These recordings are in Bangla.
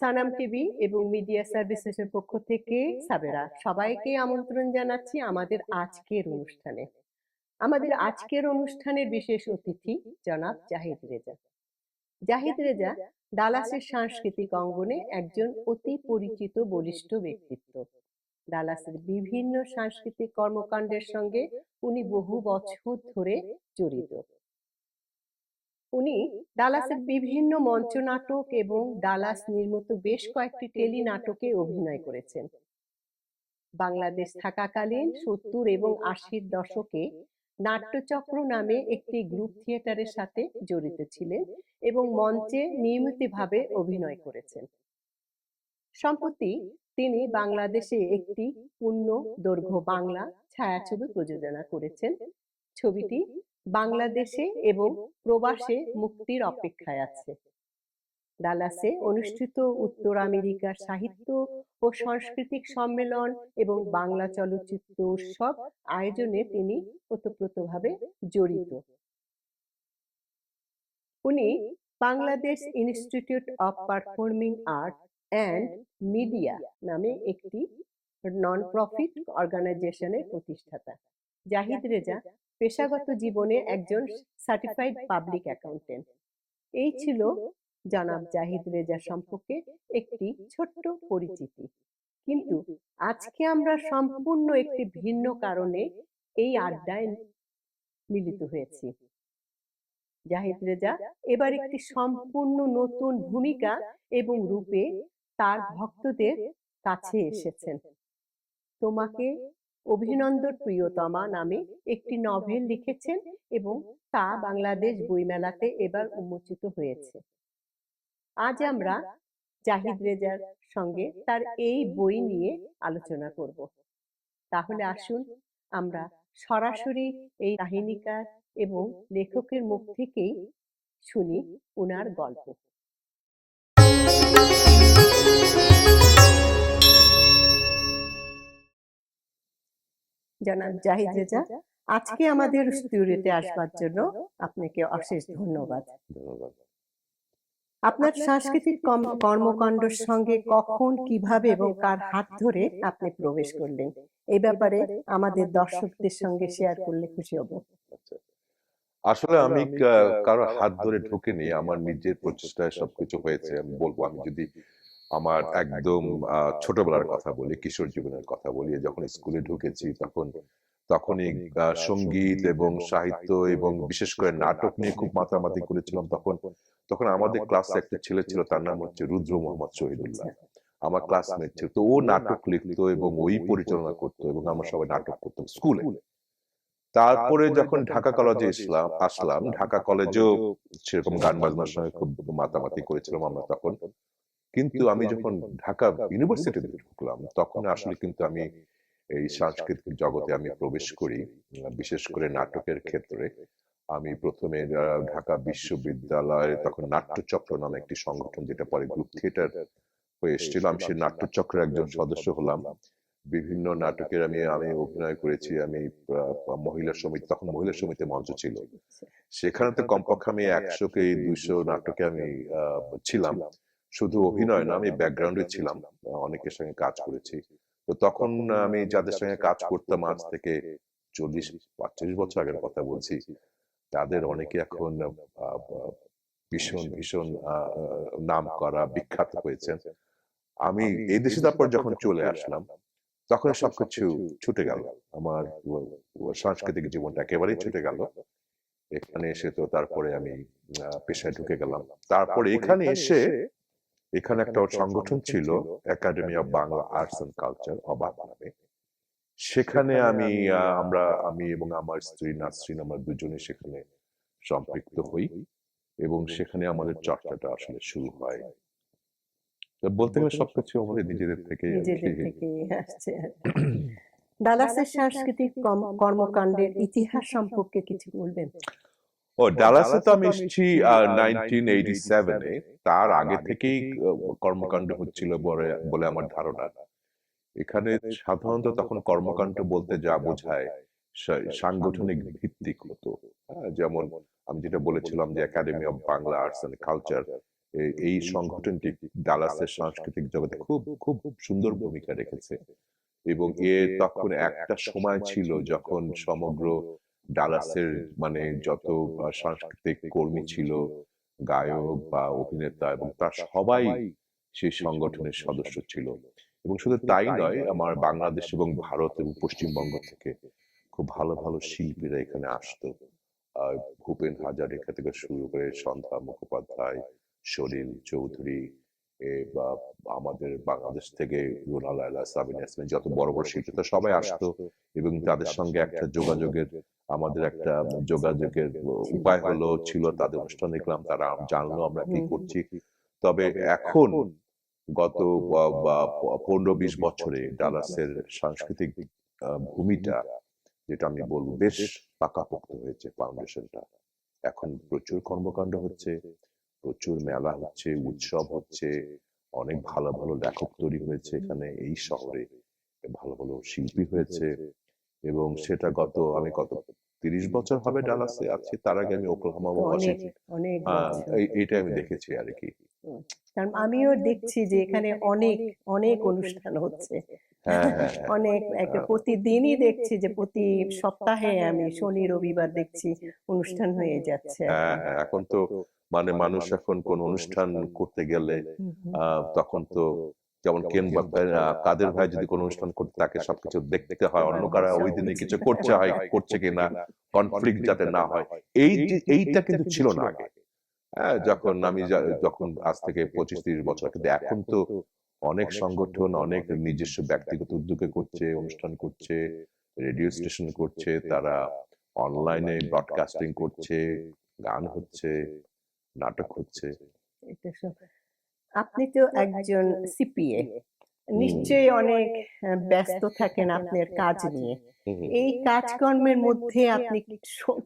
সানাম টিভি এবং মিডিয়া সার্ভিসেসের পক্ষ থেকে সাবেরা সবাইকে আমন্ত্রণ জানাচ্ছি আমাদের আজকের অনুষ্ঠানে। আমাদের আজকের অনুষ্ঠানের বিশেষ অতিথি জনাব জাহিদ রেজা। জাহিদ রেজা ডালাসের সাংস্কৃতিক অঙ্গনে একজন অতি পরিচিত বলিষ্ঠ ব্যক্তিত্ব। ডালাসের বিভিন্ন সাংস্কৃতিক কর্মকাণ্ডের সঙ্গে উনি বহু বছর ধরে জড়িত। উনি ডালাসের বিভিন্ন মঞ্চনাটক এবং ডালাস নির্মিত বেশ কয়েকটি টেলি নাটকে অভিনয় করেছেন। বাংলাদেশ থাকাকালীন 70 এবং 80-র দশকে নাট্যচক্র নামে একটি গ্রুপ থিয়েটারের সাথে জড়িত ছিলেন এবং মঞ্চে নিয়মিতভাবে অভিনয় করেছেন। সম্প্রতি তিনি বাংলাদেশে একটি পূর্ণ দৈর্ঘ্য বাংলা ছায়াছবি প্রযোজনা করেছেন। ছবিটি বাংলাদেশে এবং প্রবাসে মুক্তির অপেক্ষায় আছে। ডালাসে অনুষ্ঠিত উত্তর আমেরিকার সাহিত্য ও সাংস্কৃতিক সম্মেলন এবং বাংলা চলচ্চিত্র উৎসব আয়োজনে তিনি ওতপ্রোতভাবে জড়িত। উনি Bangladesh institute of performing art and media নামে একটি নন প্রফিট অর্গানাইজেশনের প্রতিষ্ঠাতা। জাহিদ রেজা পেশাগত জীবনে একজন সার্টিফাইড পাবলিক অ্যাকাউন্টেন্ট। এই ছিল জনাব জাহিদ রেজা সম্পর্কে একটি ছোট্ট পরিচিতি। কিন্তু আজকে আমরা সম্পূর্ণ একটি ভিন্ন কারণে এই আড্ডায় মিলিত হয়েছি। জাহিদ রেজা এবার একটি সম্পূর্ণ নতুন ভূমিকা এবং রূপে তার ভক্তদের কাছে এসেছেন। তোমাকে অভিনন্দন প্রিয়তমা নামে একটি নভেল লিখেছেন এবং তা বাংলাদেশ বইমেলাতে এবার উন্মোচিত হয়েছে। আজ আমরা জাহিদ রেজার সঙ্গে তার এই বই নিয়ে আলোচনা করব। তাহলে আসুন আমরা সরাসরি এই কাহিনীকার এবং লেখকের মুখ থেকেই শুনি ওনার গল্প। জনাব জাহিদ রেজা, আজকে আমাদের স্টুডিওতে আসবার জন্য আপনাকে অশেষ ধন্যবাদ। আপনার সাংস্কৃতিক কর্মকাণ্ডের সঙ্গে কখন, কিভাবে এবং কার হাত ধরে আপনি প্রবেশ করলেন, এই ব্যাপারে আমাদের দর্শকদের সঙ্গে শেয়ার করলে খুশি হব। আসলে আমি কারো হাত ধরে ঢুকিনি, আমার নিজের প্রচেষ্টায় সবকিছু হয়েছে। আমি বলবো, আমি যদি আমার একদম ছোটবেলার কথা বলি, কিশোর জীবনের কথা বলি, যখন স্কুলে ঢুকেছি তখনই সঙ্গীত এবং সাহিত্য এবং বিশেষ করে নাটক নিয়ে খুব মাতামাতি করেছিলাম। তখন আমাদের ক্লাসে একটা ছেলে ছিল, তার নাম হচ্ছে রুদ্র মোহাম্মদ শহীদুল্লাহ, আমার ক্লাসমেট ছিল। তো ও নাটক লিখতো এবং ওই পরিচালনা করতো এবং আমরা সবাই নাটক করতাম স্কুলে। তারপরে যখন ঢাকা কলেজে আসলাম, ঢাকা কলেজেও সেরকম গান বাজনার সঙ্গে খুব মাতামাতি করেছিলাম আমরা তখন। কিন্তু আমি যখন ঢাকা ইউনিভার্সিটিতে ঢুকলাম, তখন আসলে কিন্তু আমি এই সাংস্কৃতিক জগতে আমি প্রবেশ করি, বিশেষ করে নাটকের ক্ষেত্রে। আমি প্রথমে ঢাকা বিশ্ববিদ্যালয়ে তখন নাট্যচক্র নামে একটি সংগঠন, যেটা পরে গ্রুপ থিয়েটার হয়ে এসেছিল, আমি সেই নাট্যচক্রের একজন সদস্য হলাম। বিভিন্ন নাটকের আমি অভিনয় করেছি। আমি মহিলা সমিতি, তখন মহিলা সমিতি মঞ্চ ছিল, সেখানে তো কমপক্ষে আমি 100 কি 200 নাটকে আমি ছিলাম। শুধু অভিনয় না, আমি ব্যাকগ্রাউন্ডে ছিলাম, অনেকের সঙ্গে কাজ করেছি। তো তখন আমি যাদের সঙ্গে কাজ করতাম, আজ থেকে 40-45 বছর আগের কথা বলছি, তাদের অনেকে এখন ভীষণ ভীষণ নাম করা, বিখ্যাত হয়েছেন। আমি এই দেশে তারপর যখন চলে আসলাম, তখন সবকিছু ছুটে গেল, আমার সাংস্কৃতিক জীবনটা একেবারেই ছুটে গেল। এখানে এসে তো তারপরে আমি পেশায় ঢুকে গেলাম। তারপরে এখানে এসে এখানে একটা সংগঠন ছিল, academy of Bangla arts and culture, ABAC নামে। সেখানে আমি এবং আমার স্ত্রী নাসরিন, আমরা দুজনে সেখানে সম্পৃক্ত হই এবং সেখানে আমাদের চর্চাটা আসলে শুরু হয়। বলতে গেলে সবকিছু আমাদের নিজেদের থেকে আসছে। ডালাসের সাংস্কৃতিক কর্মকাণ্ডের ইতিহাস সম্পর্কে কিছু বলবেন? ডালাসে তো আমি এসেছি 1987-এ। তার আগে থেকেই কর্মকাণ্ড হচ্ছিল বলে আমার ধারণা। এখানে সাধারণত তখন কর্মকাণ্ড বলতে যা বোঝায় সাংগঠনিক ভিত্তিক হতো। যেমন আমি যেটা বলেছিলাম যে academy of Bangla arts and culture, এই সংগঠনটি ডালাসের সাংস্কৃতিক জগতে খুব খুব সুন্দর ভূমিকা রেখেছে। এবং তখন একটা সময় ছিল যখন সমগ্র ডালাসের মানে যত সাংস্কৃতিক কর্মী ছিল, গায়ক বা অভিনেতা এবং তার সবাই সেই সংগঠনের সদস্য ছিল। এবং শুধু তাই নয়, আমার বাংলাদেশ এবং ভারত এবং পশ্চিমবঙ্গ থেকে খুব ভালো ভালো শিল্পীরা এখানে আসতো। ভূপেন হাজারিকা থেকে শুরু করে সন্ধ্যা মুখোপাধ্যায়, সলিল চৌধুরী, বা আমাদের বাংলাদেশ থেকে রুনা লায়লা, সাবিনা ইয়াসমিন, যত বড় বড় শিল্পী তো সবাই আসতো এবং তাদের সঙ্গে একটা যোগাযোগের আমাদের একটা যোগাযোগের উপায় ছিল তাদের অনুষ্ঠান দেখলাম, তারা জানলো আমরা কি করছি। তবে এখন গত 15-20 বছরে ডালাসের সাংস্কৃতিক ভূমিটা, যেটা আমি বলবো, বেশ পাকাপোক্ত হয়েছে ফাউন্ডেশনটা। এখন প্রচুর কর্মকাণ্ড হচ্ছে, প্রচুর মেলা হচ্ছে, উৎসব হচ্ছে, অনেক ভালো ভালো লেখক তৈরি হয়েছে এখানে এই শহরে, ভালো ভালো শিল্পী হয়েছে। এবং সেটা আমি কত 30 বছর হবে ডালাসে আছি, তার আগে আমি ওকলাহোমা তো অনেক ওয়াশিংটন, অনেক হ্যাঁ বছর। এইটা আমি দেখেছি আর কি। কারণ আমিও দেখছি যে এখানে অনেক অনেক অনুষ্ঠান হচ্ছে। হ্যাঁ হ্যাঁ হ্যাঁ অনেক একটা প্রতিদিনই দেখছি যে প্রতি সপ্তাহে আমি শনি রবিবার দেখছি অনুষ্ঠান হয়ে যাচ্ছে আর হ্যাঁ কি। হ্যাঁ, এখন তো মানে মানুষ এখন কোন অনুষ্ঠান করতে গেলে হুম, হুম। তখন তো যেমন কাদের ভাই যদি কোনো অনুষ্ঠান করতে, তাকে সবকিছু দেখতে হয়, অন্য কারা ওই দিনে কিছু করছে কিনা, কনফ্লিক্ট যাতে না হয়। এইটা কিন্তু ছিল না আগে। হ্যাঁ, যখন আজ থেকে 25-30 বছর, কিন্তু এখন তো অনেক সংগঠন অনেক নিজস্ব ব্যক্তিগত উদ্যোগে করছে, অনুষ্ঠান করছে, রেডিও স্টেশন করছে, তারা অনলাইনে ব্রডকাস্টিং করছে, গান হচ্ছে, নাটক হচ্ছে। এটা সব। আপনি তো একজন সিপিএ, হুম নিশ্চয়ই অনেক ব্যস্ত থাকেন আপনার কাজ নিয়ে। হুম হুম। এই কাজকর্মের মধ্যে আপনি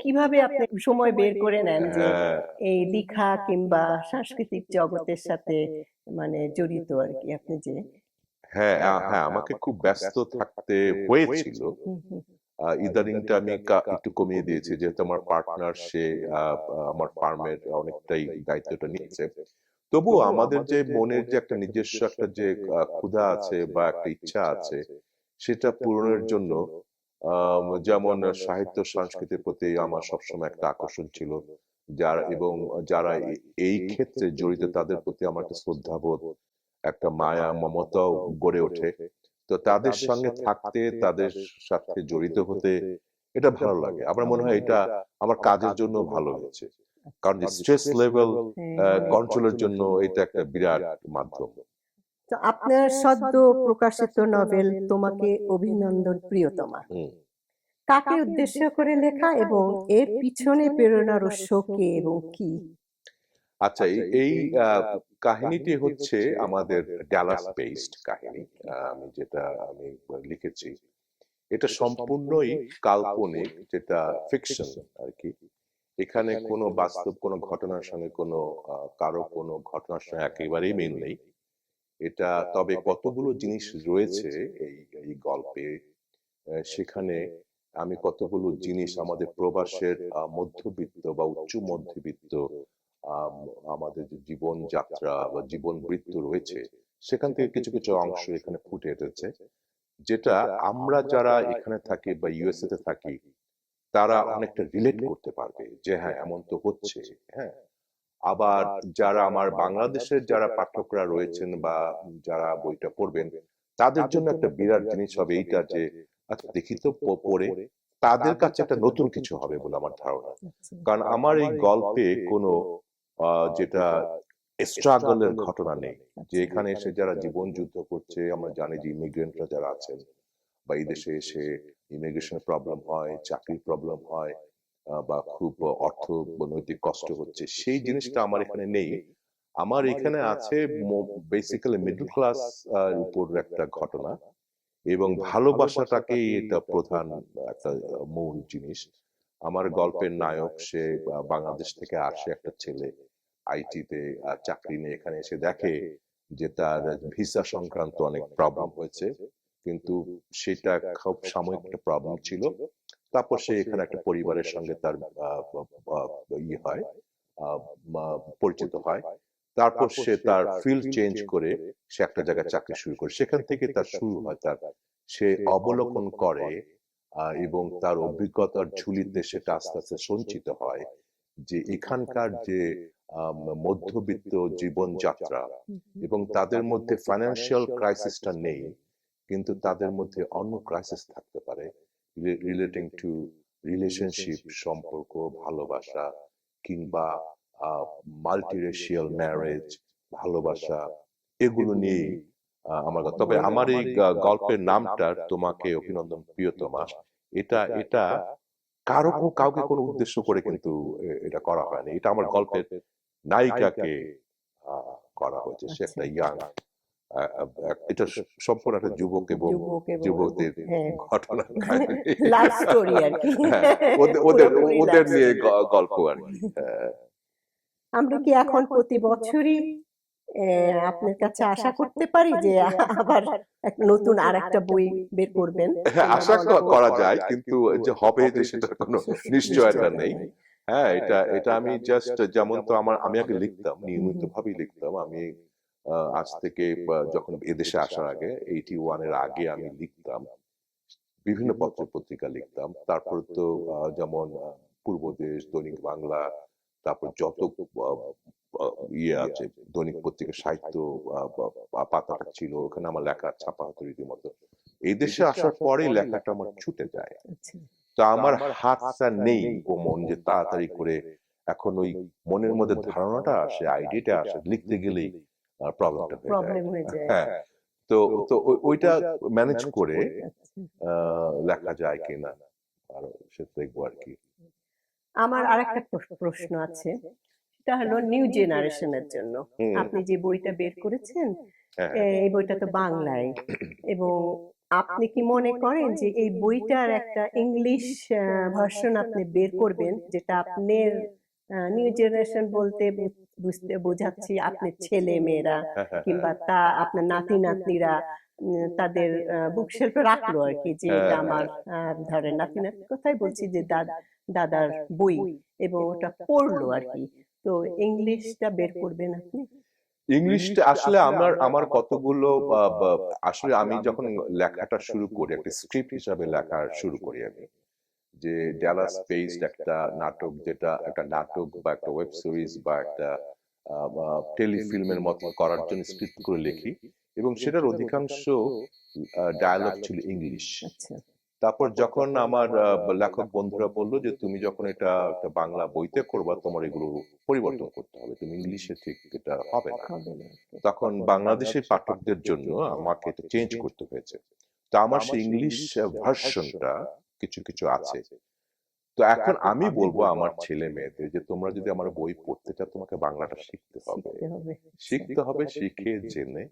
কিভাবে আপনি সময় বের করে নেন যে হ্যাঁ এই লেখা কিংবা সাংস্কৃতিক জগতের সাথে মানে জড়িত আর কি আপনি যে। হ্যাঁ হ্যাঁ, আমাকে খুব ব্যস্ত থাকতে হয়েছিল। হুম, হুম। ইদানিংটা আমি একটু কমিয়ে দিয়েছি, যেহেতু আমার পার্টনার সে আমার ফার্মের অনেকটাই দায়িত্বটা নিয়েছে। তবুও আমাদের যে মনের যে একটা নিজস্ব একটা যে ক্ষুধা আছে বা একটা ইচ্ছা আছে, সেটা পূরণের জন্য যেমন সাহিত্য সংস্কৃতির প্রতি আমার সবসময় একটা আকর্ষণ ছিল, যারা এই ক্ষেত্রে জড়িত তাদের প্রতি আমার একটা শ্রদ্ধাবোধ, একটা মায়া মমতাও গড়ে ওঠে। তো তাদের সঙ্গে থাকতে, তাদের সাথে জড়িত হতে এটা ভালো লাগে। আমার মনে হয় এটা আমার কাজের জন্য ভালো হয়েছে, কারণ যে স্ট্রেস লেভেল হ্যাঁ। কন্ট্রোলের জন্য এটা একটা বিরাট মাধ্যম। তো আপনার সদ্য প্রকাশিত নভেল তোমাকে অভিনন্দন প্রিয়তমা হুম। কাকে উদ্দেশ্য করে লেখা এবং এর পিছনে প্রেরণার উৎস কে এবং কি? আচ্ছা, এই এই কাহিনীটি হচ্ছে আমাদের ড্যালাস বেসড কাহিনী। আমি লিখেছি, এটা সম্পূর্ণই কাল্পনিক, যেটা ফিকশন আর কি। এখানে কোনো বাস্তব কোনো ঘটনার সঙ্গে কারো কোনো ঘটনার সঙ্গে একেবারেই মিল নেই। এটা তবে কতগুলো জিনিস রয়েছে এই এই গল্পে। সেখানে আমি কতগুলো জিনিস আমাদের প্রবাসের মধ্যবিত্ত বা উচ্চ মধ্যবিত্ত আম, আমাদের যে জীবন যাত্রা বা জীবন বৃত্ত রয়েছে, সেখান থেকে কিছু কিছু অংশ এখানে ফুটে উঠেছে, যেটা আমরা যারা এখানে থাকি বা ইউএসএ তে থাকি তারা অনেকটা রিলেট করতে পারবে যে হ্যাঁ এমন তো হচ্ছে। হ্যাঁ, আবার যারা আমার বাংলাদেশের যারা পাঠকরা রয়েছেন বা যারা বইটা পড়বেন, তাদের জন্য একটা বিরাট জিনিস হবে এইটা যে আচ্ছা দেখি তো পড়ে তাদের কাছে একটা নতুন কিছু হবে বলে আমার ধারণা। আচ্ছা। কারণ আমার এই গল্পে কোনো যেটা স্ট্রাগলের ঘটনা নেই, যে এখানে এসে যারা জীবন যুদ্ধ করছে, আমরা জানি যে ইমিগ্রেন্টরা যারা আছেন বা এই দেশে এসে ইমিগ্রেশনের প্রবলেম হয়, চাকরির প্রবলেম হয়, বা খুব অর্থনৈতিক কষ্ট হচ্ছে, সেই জিনিসটা আমার এখানে নেই। আমার এখানে আছে বেসিক্যালি মিডল ক্লাস উপর একটা ঘটনা, এবং ভালোবাসাটাকেই এটা প্রধান একটা মূল জিনিস। আমার গল্পের নায়ক সে বাংলাদেশ থেকে আসে, একটা ছেলে আইটিতে চাকরি নিয়ে এখানে এসে দেখে যে তার ভিসা সংক্রান্ত অনেক প্রবলেম হয়েছে, কিন্তু সেটা খুব সাময়িক একটা প্রবলেম ছিল। তারপর সে এখানে একটা পরিবারের সঙ্গে তার আহ, আহ, ই হয়, আহ, পরিচিত হয়। তারপর সে তার ফিল্ড চেঞ্জ করে সে একটা জায়গায় চাকরি শুরু করে, সেখান থেকে তার শুরু হয় তার, সে অবলোকন করে এবং তার অভিজ্ঞতার ঝুলিতে সেটা আস্তে আস্তে সঞ্চিত হয় যে এখানকার যে মধ্যবিত্ত জীবনযাত্রা, এবং তাদের মধ্যে ফাইন্যান্সিয়াল ক্রাইসিসটা নেই, কিন্তু তাদের মধ্যে অন্য ক্রাইসিস থাকতে পারে রিলেটিং টু রিলেশনশিপ, সম্পর্ক, ভালোবাসা, কিংবা মাল্টিরেশিয়াল ম্যারেজ, ভালোবাসা, এগুলো নিয়েই আমার কথা। তবে আমার এই গল্পের নামটা তোমাকে অভিনন্দন প্রিয়তমা, এটা এটা কাউকে কোনো উদ্দেশ্য করে কিন্তু এটা করা হয়নি, এটা আমার গল্পের নায়িকাকে করা হয়েছে। সে একটা ইয়াং, এটা সম্পূর্ণ একটা যুবক এবং যুবকদের ঘটনা, লাভ স্টোরি আর কি, ওদের নিয়ে গল্প আর কি। আমরা কি এখন প্রতি বছরই আপনার কাছে আশা করতে পারি যে আবার নতুন আরেকটা বই বের করবেন? হ্যাঁ, আশা করা যায়, কিন্তু যে হবে যে সেটার কোনো নিশ্চয়তা নেই। হ্যাঁ, এটা এটা আমি জাস্ট, যেমন তো আমি আগে লিখতাম, নিয়মিত ভাবেই লিখতাম। আমি আজ থেকে যখন এদেশে আসার আগে 81 এর আগে আমি লিখতাম, বিভিন্ন পত্র পত্রিকা লিখতাম। তারপর তো যেমন পূর্বদেশ, দৈনিক বাংলা, তারপর যত ইয়ে আছে দৈনিক পত্রিকা, সাহিত্য পাতাটা ছিল, ওখানে আমার লেখা ছাপা হতো রীতিমতো। এই দেশে আসার পরেই লেখাটা আমার ছুটে যায়, তো আমার হাতটা নেই ও মন যে তাড়াতাড়ি করে এখন ওই মনের মধ্যে ধারণাটা আসে, আইডিয়াটা আসে, লিখতে গেলেই প্রবলেমটা হয়ে যায়। হ্যাঁ, তো তো ওইটা ম্যানেজ করে লেখা যায় কিনা আরো সেটা দেখবো আর কি। আমার আরেকটা প্রশ্ন আছে, সেটা হলো নিউ জেনারেশনের জন্য। আপনি যে বইটা বের করেছেন, এই বইটা তো বাংলায়, এবং আপনি কি মনে করেন যে এই বইটার একটা ইংলিশ ভার্সন আপনি বের করবেন, যেটা আপনার নিউ জেনারেশন বলতে বোঝাচ্ছি আপনার ছেলে মেয়েরা কিংবা আপনার নাতি নাতনিরা তাদের বুকশেলফে রাখলো আর কি, যে এটা আমার ধরেন নাতি নাতনির কথাই বলছি, যে দাদার বই, এবং ওটা পড়লো আর কি। তো ইংলিশটা বের করবেন আপনি? ইংলিশটা আসলে আমার কতগুলো, আসলে আমি যখন লেখাটা শুরু করি, একটা স্ক্রিপ্ট হিসাবে লেখা শুরু করি আমি, যে ডালাস বেসড একটা নাটক, যেটা একটা নাটক বা একটা ওয়েব সিরিজ বা একটা টেলিফিল্মের মতো করার জন্য স্ক্রিপ্ট করে লিখি, এবং সেটার অধিকাংশ ডায়ালগ ছিল ইংলিশ। তারপর যখন আমার লেখক বন্ধুরা বললো যে তুমি যখন এটা একটা বাংলা বইতে করবা, তোমার এগুলো পরিবর্তন করতে হবে, তুমি ইংলিশে ঠিক এটা হবে না। তখন বাংলাদেশের পাঠকদের জন্য আমাকে এটা চেঞ্জ করতে হয়েছে। তো আমার সেই ইংলিশ ভার্সনটা কিছু কিছু আছে। তো এখন আমি বলবো আমার ছেলে মেয়েদের যে তোমরা যদি আমার বই পড়তে চাও, তোমাকে বাংলাটা শিখতে হবে, শিখে জেনে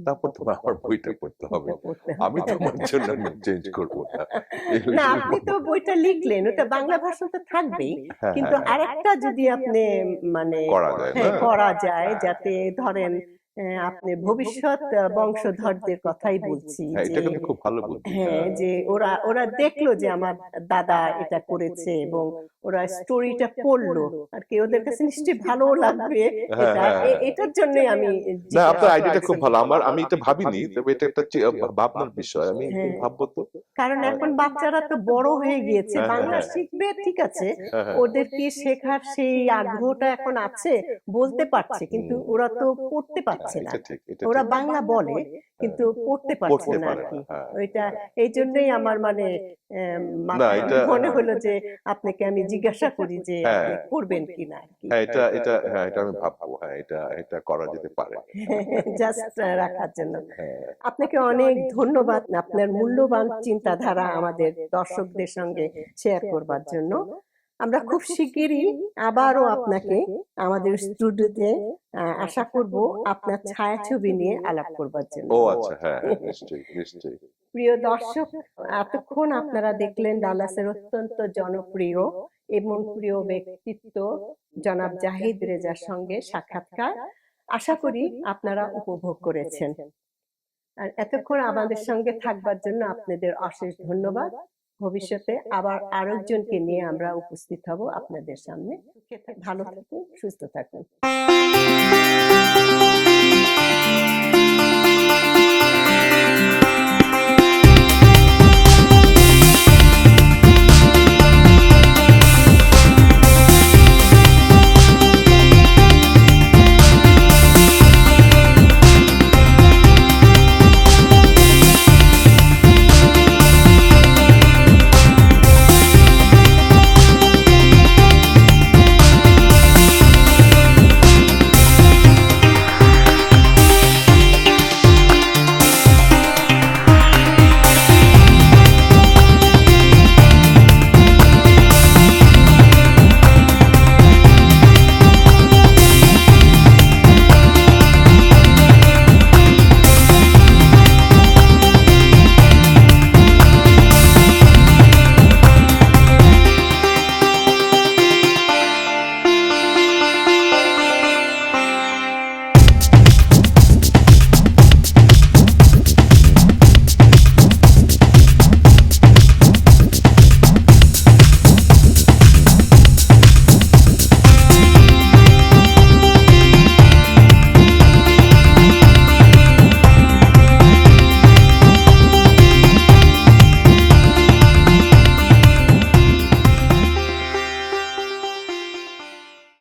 তারপর তোমার আমার বইটা পড়তে হবে। আমি তোমার জন্য চেঞ্জ করবো না। না, আপনি তো বইটা লিখলেন, ওটা বাংলা ভাষাতে থাকবেই, কিন্তু আরেকটা যদি আপনি মানে করা যায়, যাতে ধরেন আপনি ভবিষ্যৎ বংশধরদের কথাই বলছি, খুব ভালো বুদ্ধি। হ্যাঁ, যে ওরা দেখলো যে আমার দাদা এটা করেছে, এবং ওরা স্টোরিটা পড়লো আর কি, ওদের কাছে নিশ্চয়ই ভালো লাগবে। এটার জন্য আমি, না, আপনার আইডিয়াটা খুব ভালো। আমি এটা ভাবিনি, তবে এটা একটা ভাবনার বিষয়, আমি ভাববো তো। কারণ এখন বাচ্চারা তো বড় হয়ে গিয়েছে, বাংলা শিখবে ঠিক আছে, ওদের কি শেখার সেই আগ্রহটা এখন আছে, বলতে পারছে, কিন্তু ওরা তো পড়তে পারছে না। ওরা বাংলা বলে কিন্তু পড়তে পারছে না আর কি। ওইটা এই জন্যই আমার মানে মনে হলো যে আপনাকে আমি জিজ্ঞাসা করি যে আপনি করবেন কিনা আর কি। এটা আমি ভাববো, এটা করা যেতে পারে, জাস্ট রাখার জন্য। আপনাকে অনেক ধন্যবাদ আপনার মূল্যবান চিন্তাধারা আমাদের দর্শকদের সঙ্গে শেয়ার করবার জন্য। আমরা খুব শিগগিরই আবারও আপনাকে আমাদের স্টুডিওতে আশা করব আপনার ছায়াছবি নিয়ে আলাপ করবার জন্য। ও আচ্ছা, হ্যাঁ, নিশ্চয়ই। প্রিয় দর্শক, এতক্ষণ আপনারা দেখলেন ডালাসের অত্যন্ত জনপ্রিয় এবং প্রিয় ব্যক্তিত্ব জনাব জাহিদ রেজার সঙ্গে সাক্ষাৎকার। আশা করি আপনারা উপভোগ করেছেন। আর এতক্ষণ আমাদের সঙ্গে থাকবার জন্য আপনাদের অশেষ ধন্যবাদ। ভবিষ্যতে আবার আরেকজনকে নিয়ে আমরা উপস্থিত হব আপনাদের সামনে। ভালো থাকুন, সুস্থ থাকুন।